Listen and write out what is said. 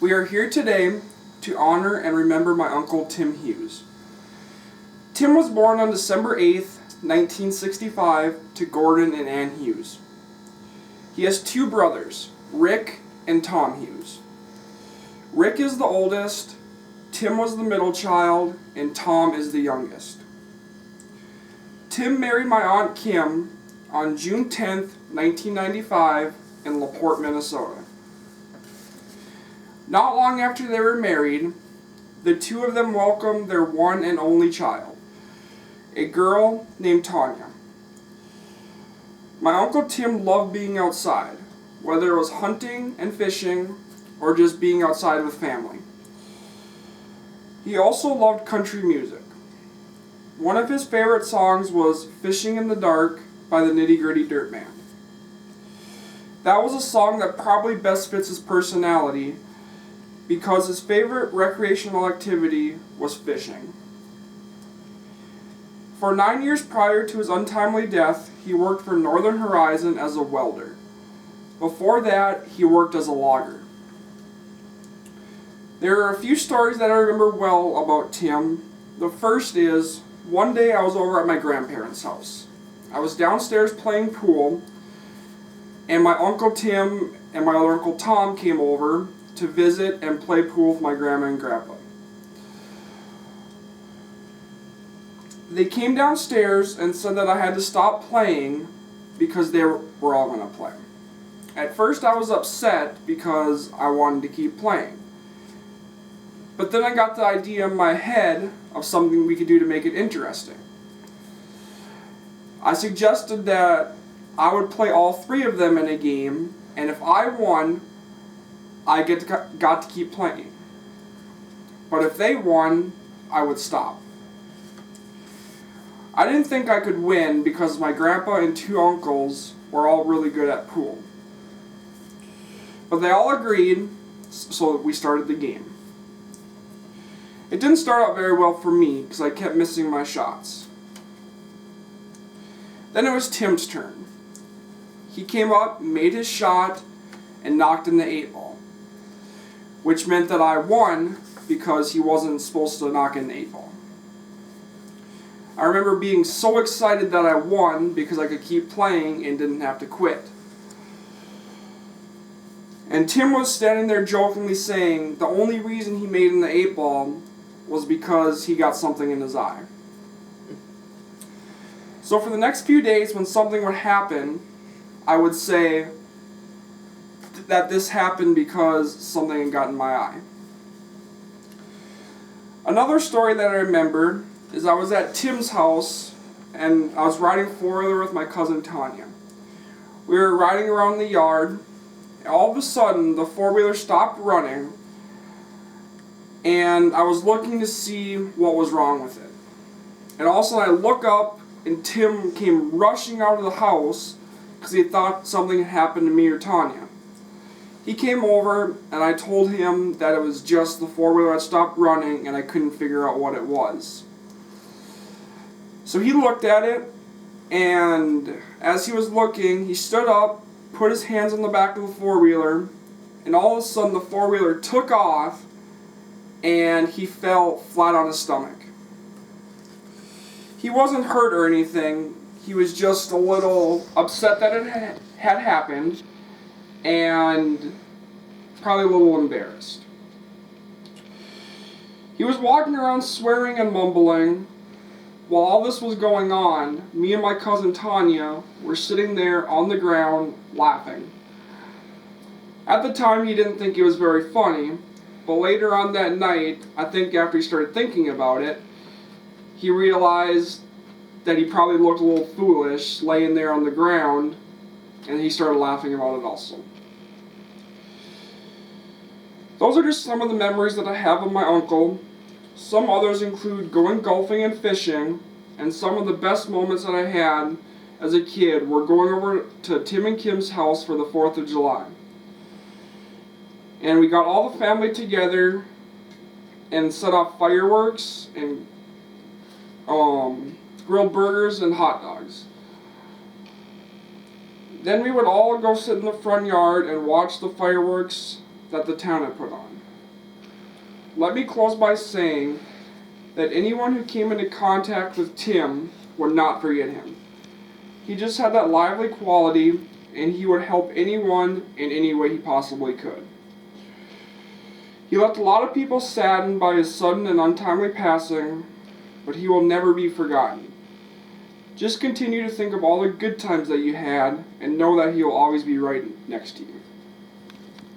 We are here today to honor and remember my uncle Tim Hughes. Tim was born on December 8th, 1965 to Gordon and Ann Hughes. He has two brothers, Rick and Tom Hughes. Rick is the oldest, Tim was the middle child, and Tom is the youngest. Tim married my Aunt Kim on June 10th, 1995 in LaPorte, Minnesota. Not long after they were married, the two of them welcomed their one and only child, a girl named Tanya. My Uncle Tim loved being outside, whether it was hunting and fishing or just being outside with family. He also loved country music. One of his favorite songs was Fishing in the Dark by the Nitty Gritty Dirt Band. That was a song that probably best fits his personality because his favorite recreational activity was fishing. For 9 years prior to his untimely death, he worked for Northern Horizon as a welder. Before that, he worked as a logger. There are a few stories that I remember well about Tim. The first is, one day I was over at my grandparents' house. I was downstairs playing pool, and my Uncle Tim and my other Uncle Tom came over to visit and play pool with my grandma and grandpa. They came downstairs and said that I had to stop playing because they were all going to play. At first I was upset because I wanted to keep playing. But then I got the idea in my head of something we could do to make it interesting. I suggested that I would play all three of them in a game, and if I won, I got to keep playing. But if they won, I would stop. I didn't think I could win because my grandpa and two uncles were all really good at pool. But they all agreed, so we started the game. It didn't start out very well for me because I kept missing my shots. Then it was Tim's turn. He came up, made his shot, and knocked in the 8-ball, which meant that I won because he wasn't supposed to knock in the 8-ball. I remember being so excited that I won because I could keep playing and didn't have to quit. And Tim was standing there jokingly saying the only reason he made in the 8-ball was because he got something in his eye. So for the next few days when something would happen, I would say that this happened because something had got in my eye. Another story that I remembered is I was at Tim's house and I was riding four-wheeler with my cousin Tanya. We were riding around the yard, and all of a sudden the four-wheeler stopped running and I was looking to see what was wrong with it. And all of a sudden I look up and Tim came rushing out of the house because he thought something had happened to me or Tanya. He came over and I told him that it was just the four-wheeler that stopped running and I couldn't figure out what it was. So he looked at it, and as he was looking, he stood up, put his hands on the back of the four-wheeler, and all of a sudden the four-wheeler took off and he fell flat on his stomach. He wasn't hurt or anything, he was just a little upset that it had happened and probably a little embarrassed. He was walking around swearing and mumbling. While all this was going on, me and my cousin Tanya were sitting there on the ground laughing. At the time, he didn't think it was very funny, but later on that night, I think after he started thinking about it, he realized that he probably looked a little foolish laying there on the ground, and he started laughing about it also. Those are just some of the memories that I have of my uncle. Some others include going golfing and fishing, and some of the best moments that I had as a kid were going over to Tim and Kim's house for the 4th of July. And we got all the family together and set off fireworks and grilled burgers and hot dogs. Then we would all go sit in the front yard and watch the fireworks that the town had put on. let me close by saying that anyone who came into contact with Tim would not forget him. He just had that lively quality, and he would help anyone in any way he possibly could. He left a lot of people saddened by his sudden and untimely passing, but he will never be forgotten. Just continue to think of all the good times that you had, and know that he will always be right next to you.